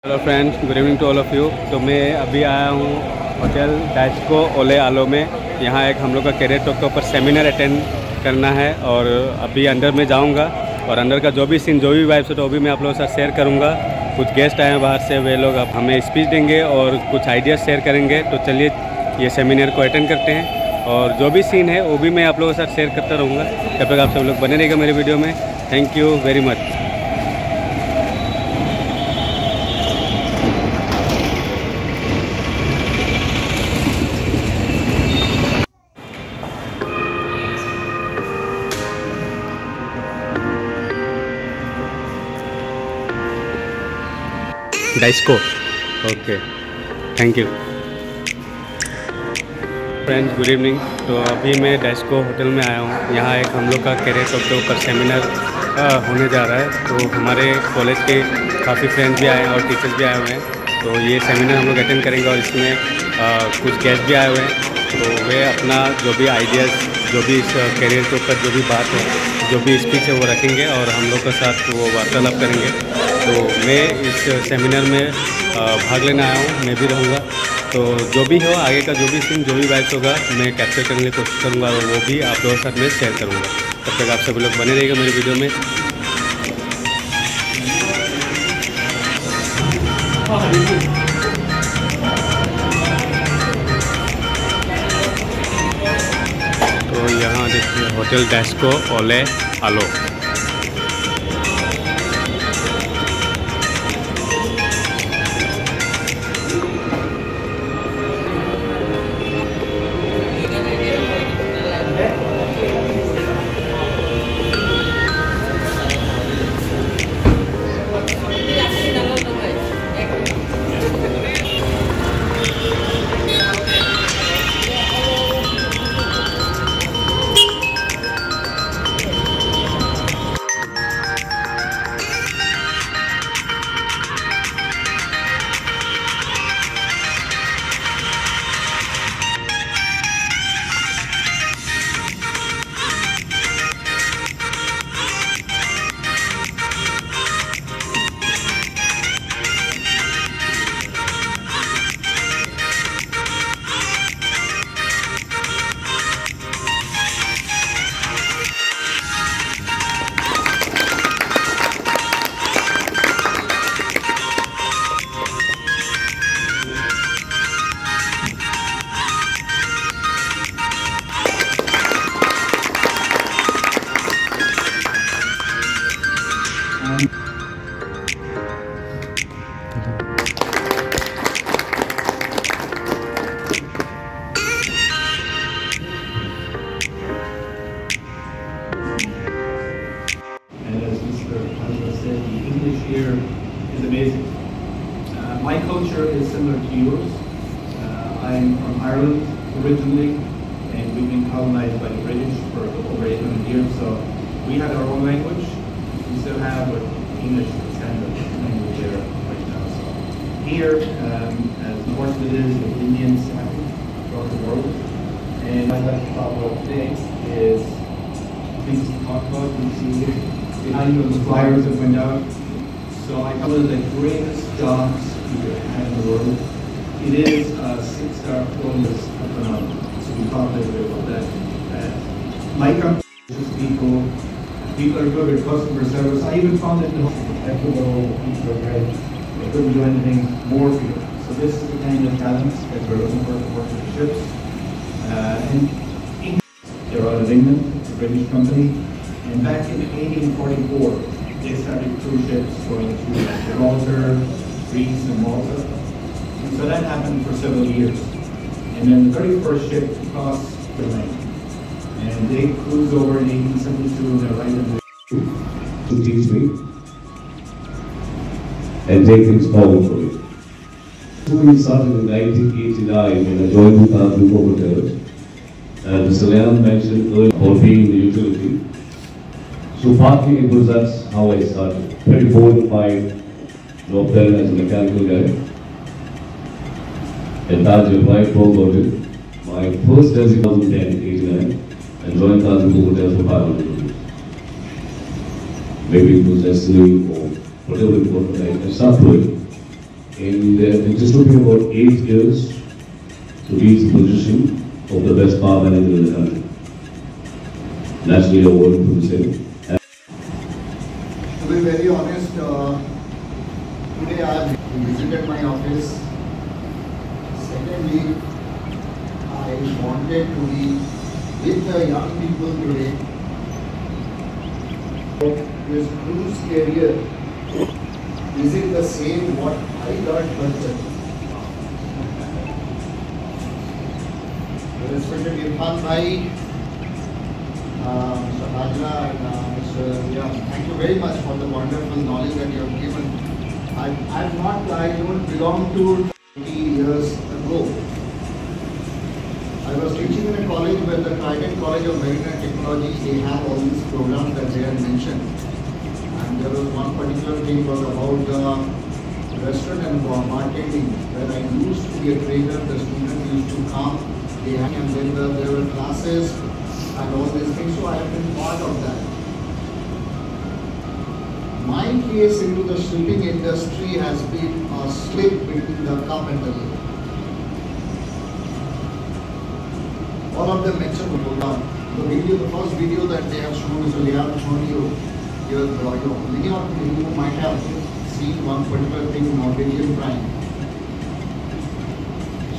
Hello friends, good evening to all of you. तो मैं अभी आया हूँ होटल डाइस्को ओले आलो में। यहाँ एक हम लोग का कैरियर टॉक के ऊपर सेमिनार अटेंड करना है और अभी अंदर में जाऊँगा और अंदर का जो भी सीन जो भी वाइब्स है तो वो भी मैं आप लोगों के साथ शेयर करूँगा। कुछ गेस्ट आए हैं बाहर से, वे लोग अब हमें स्पीच देंगे और कुछ आइडियाज़ शेयर करेंगे। तो चलिए ये सेमिनार को अटेंड करते हैं और जो भी सीन है वो भी मैं आप लोगों के साथ शेयर करता रहूँगा। तब तक आप सब लोग बने रहिएगा मेरे वीडियो में। Thank you very much. डाइस्को, okay, thank you friends, good evening. तो अभी मैं डाइस्को होटल में आया हूँ। यहाँ एक हम लोग का कैरियर टॉक के ऊपर सेमिनार होने जा रहा है। तो हमारे कॉलेज के काफ़ी फ्रेंड्स भी आए हैं और टीचर्स भी आए हुए हैं। तो ये सेमिनार हम लोग अटेंड करेंगे और इसमें कुछ गेस्ट भी आए हुए हैं। तो वे अपना जो भी आइडियाज़, जो भी इस कैरियर के ऊपर जो भी बात है, जो भी स्पीच है वो रखेंगे और हम लोग के साथ वो वार्तालाप करेंगे। तो मैं इस सेमिनार में भाग लेने आया हूँ, मैं भी रहूँगा। तो जो भी हो आगे का जो भी सीन, जो भी वाइब्स होगा मैं कैप्चर करने की कोशिश करूँगा और वो भी आप लोगों के साथ मैं शेयर करूँगा। तब तक आप सभी लोग बने रहिएगा मेरे वीडियो में। तो यहाँ देखिए होटल डाइस्को ओले आलो। Here is amazing. My culture is similar to yours. I'm from Ireland originally, and we've been colonized by the British for over 800 years. So we had our own language. We still have, but English is the standard language here right now. So here, as important it is with Indians throughout the world, and I'd like to talk about today is things to talk about. You see behind you the flyers that went out. So I call it the greatest jobs you could have in the world. It is a 6-star bonus phenomenon. So we talked a little bit about that. My company is just people are good at customer service. I even found it equitable, people are great. They couldn't do anything more for you. So this is the kind of talent that we're looking for to work with the ships. And they're out of England, it's a British company. And back in 1844, they started cruise ships going to Gibraltar, Greece, and Malta. And so that happened for several years. And then the very first ship crossed the line. And they cruised over in 1872 and they're right in the to teach me and take things forward for me. We started in 1989 when I joined the Hotel. And Mr. Leon mentioned earlier about being in the utility. So partly it was that's how I started. 24 to 5 job there as a mechanical guy. And Taj applied for Hotel. My first designation was in 89 and joined Taj Hotel for 500 rupees. Maybe it was destiny or whatever it was, I started doing. and it just took me about 8 years to reach the position of the best bar manager in the country. That's really a word for the same. To be very honest, today I have visited my office. Secondly, I wanted to be with the young people today. His cruise career, is it the same what I got budget? Respected Irfan Bhai, Mr. Hajra and Mr. Yeah, thank you very much for the wonderful knowledge that you have given. I don't belong to 20 years ago. I was teaching in a college where the Trident College of Maritime Technology, they have all these programs that they had mentioned. And there was one particular thing was about the restaurant and marketing, where I used to be a trainer, the students used to come, they had, and then there were classes and all these things, so I have been part of that. My case into the shipping industry has been a slip between the cup and the lip. All of them mentioned the video, the first video that they have shown is they have shown you. Many of you might have seen one particular thing in Norwegian Prime.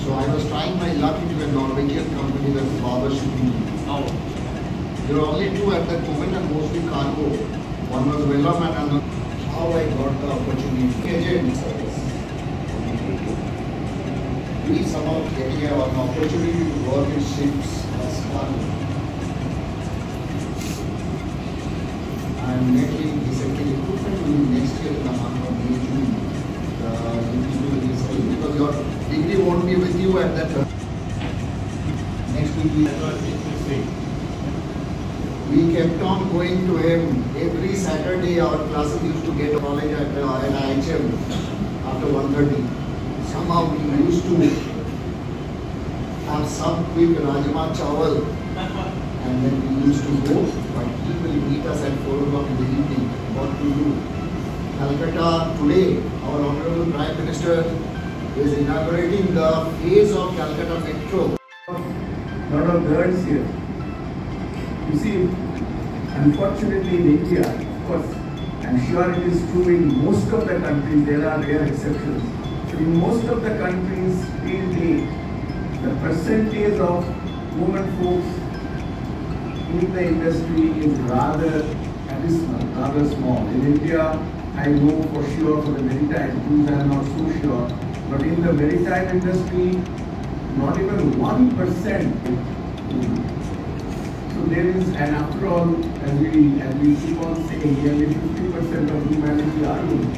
So I was trying my luck into a Norwegian company that is Barber Shipping. There were only two at that moment and mostly cargo. One was Vellam and another. How I got the opportunity. Agent service. We somehow getting an opportunity to work in ships as cargo. And next he said, the equipment will be next year in the month of May, June. Because your degree won't be with you at that time. Next week we kept on going to him. Every Saturday our classes used to get college at IHM after 1:30. Somehow we used to have some quick Rajma Chawal and then we used to go, but he will meet us at 4 o'clock in the evening. What to do? Calcutta today, our Honorable Prime Minister is inaugurating the phase of Calcutta Metro. Lot of girls here. You see, unfortunately in India, of course, I'm sure it is true in most of the countries, there are rare exceptions. But in most of the countries, till date, the percentage of women folks in the industry is rather abysmal, rather small. In India, I know for sure for the maritime, things I am not so sure, but in the maritime industry, not even 1%. So there is, and after all, as we keep on saying, nearly 50% of humanity are women.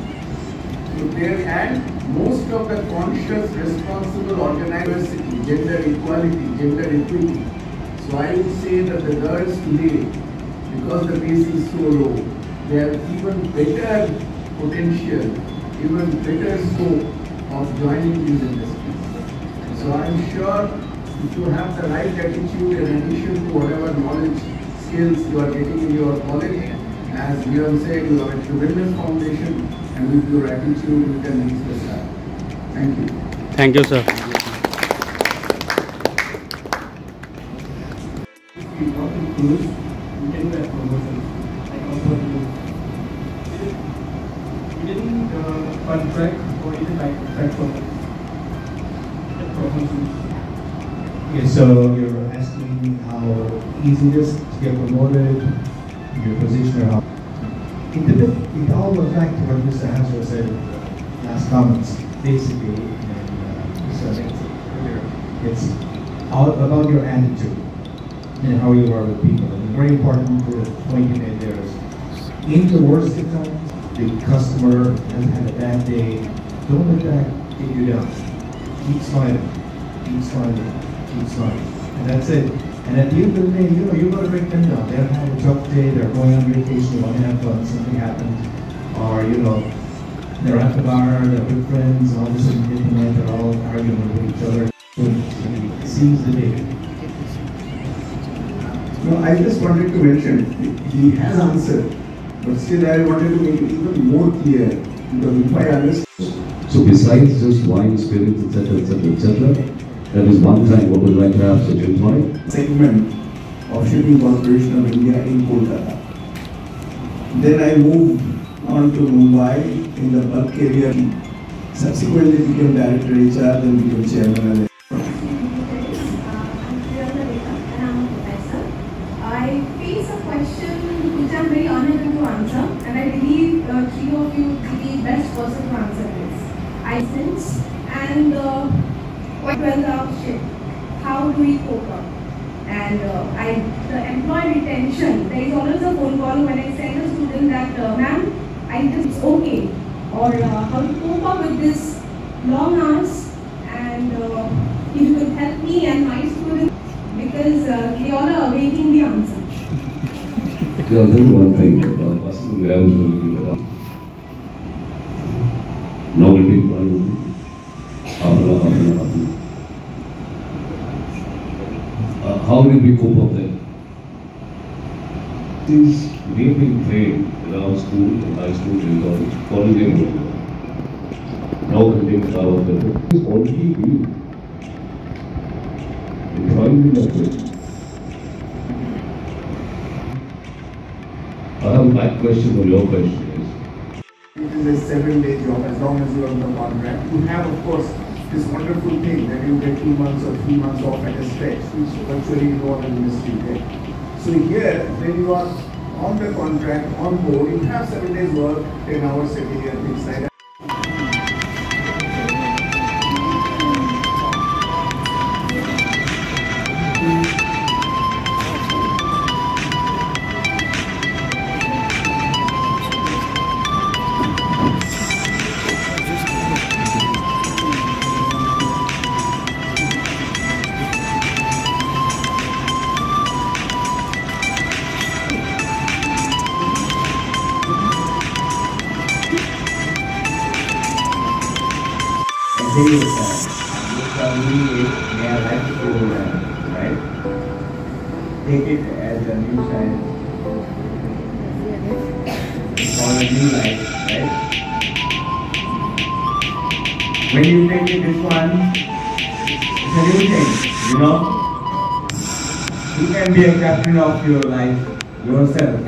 So there, and most of the conscious, responsible organization, gender equality, gender equity. So I would say that the girls today, because the base is so low, they have even better potential, even better scope of joining these industries. So I am sure if you have the right attitude in addition to whatever knowledge, skills you are getting in your college, as we have said, you have a tremendous foundation, and with your attitude you can reach the sky. Thank you. Thank you, sir. If we work in cruise, we can get promotion. Like also we didn't contract or is it like contract promotion? Yes, so you're asking me how easy it is to get promoted, your position, or how. It all goes back to what Mr. Hazra said in the last comments, basically, and Mr. Alex earlier. It's all about your attitude and how you are with people. And very important to the point you made there is, in the worst of times, the customer has had a bad day, don't let that get you down. Keep smiling, keep smiling. And that's it. And at the end of the day, you've got to break them down. They've had a tough day, they're going on vacation, they want to have fun, something happened. Or, they're at the bar, they're with friends, all of a sudden in the night, they're all arguing with each other. So he sees the day. No, I just wanted to mention, he has answered, but still I wanted to make it even more clear, because if I understand. So besides just wine, spirits, etc., etc., etc., that is one time what we'd like to have such employee. Segment of Shipping Corporation of India in Kolkata. Then I moved on to Mumbai in the bulk area. Subsequently became Director HR, then became Chairman. I face a question which I'm very unable to answer, and I believe three of you would be the best person to answer this. I sense and 12-hour shift. How do we cope up? And the employee retention. There is always a phone call when I send a student that, ma'am, I think it's okay, or how to cope up with this long hours, and if you could help me and my students, because they all are awaiting the answer. I'll tell you one thing. No meeting. How did we cope up then? Since we have been trained in our school, in high school, in college, following them. Now the things are out there. It is already you. In trying to do that. I have a back question for your question. It is a 7-day job as long as you are on the contract. You have, of course, this wonderful thing that you get 2 months or 3 months off at a stretch, which virtually no other ministry get. So here, when you are on the contract, on board, you have 7 days work, 10 hours a day and things like that. Right? Take it as a new sign. It's called a new life, right? When you take it this one, it's a new thing, you know? You can be a captain of your life yourself.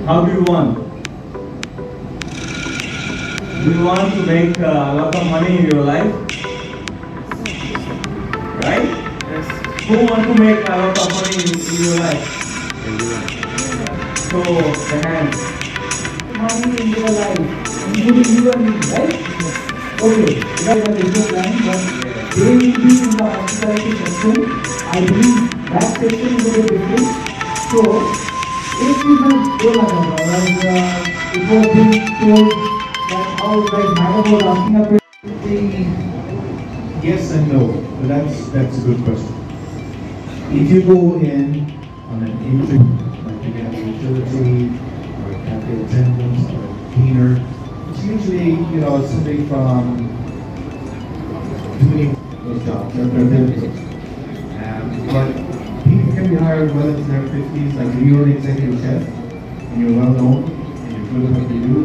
How do you want? Do you want to make a lot of money in your life? Right? Yes. Who want to make a lot of money in your life? So, the hand. Money in your life, including you and me, right? Okay, you guys have a business line, but they will be in the hospitality section. I believe that section is a bit different. So, if you just go like that, it was being told that how like Madam was asking about Yes and no. That's a good question. If you go in on an intern, like you get a utility or a cafe attendant or a cleaner, it's usually somebody from doing those jobs. They're good. But people can be hired well into their 50s, like if you're an executive chef and you're well known and you're good at what you do.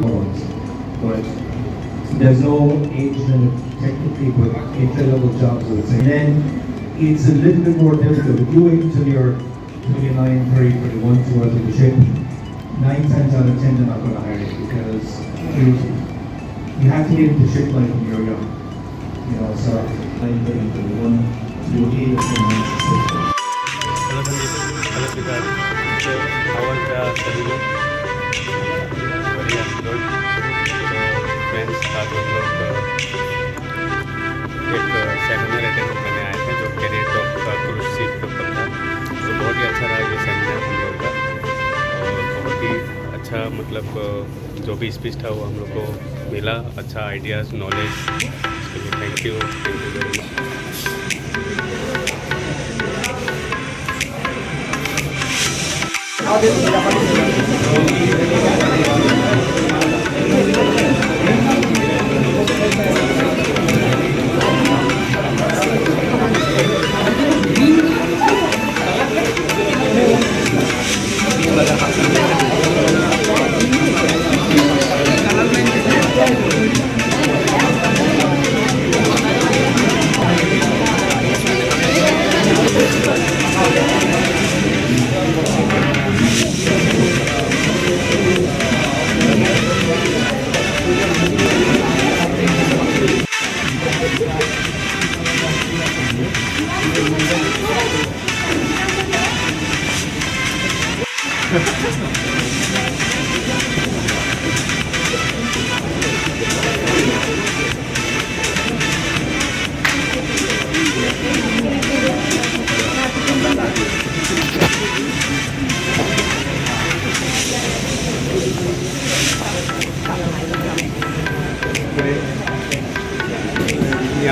But there's no age limit technically, but entry-level jobs I would say. And then it's a little bit more difficult. If you wait until you're 29, 30, 31 to work in the ship, 9 times out of 10 they're not going to hire you because you have to get into ship life when you're young. So 9, 30, 31 to 8 or 10 months. Hello Sandeep, hello Siddharth. So how was the seminar? Very good. Friends आज हम लोग एक seminar attend करने आए थे जो career top का cruise ship के ऊपर था। तो बहुत ही अच्छा रहा ये सेमिनार हम लोग का, और बहुत ही अच्छा मतलब जो भी स्पीच था वो हम लोग को मिला, अच्छा आइडियाज़ नॉलेज। उसके लिए थैंक यू वेरी मच। में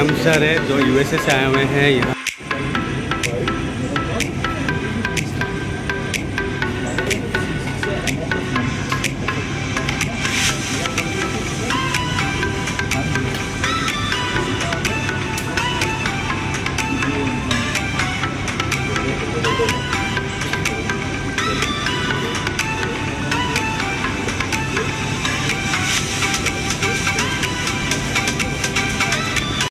मैडम सर है जो USA से आए हुए हैं यहाँ।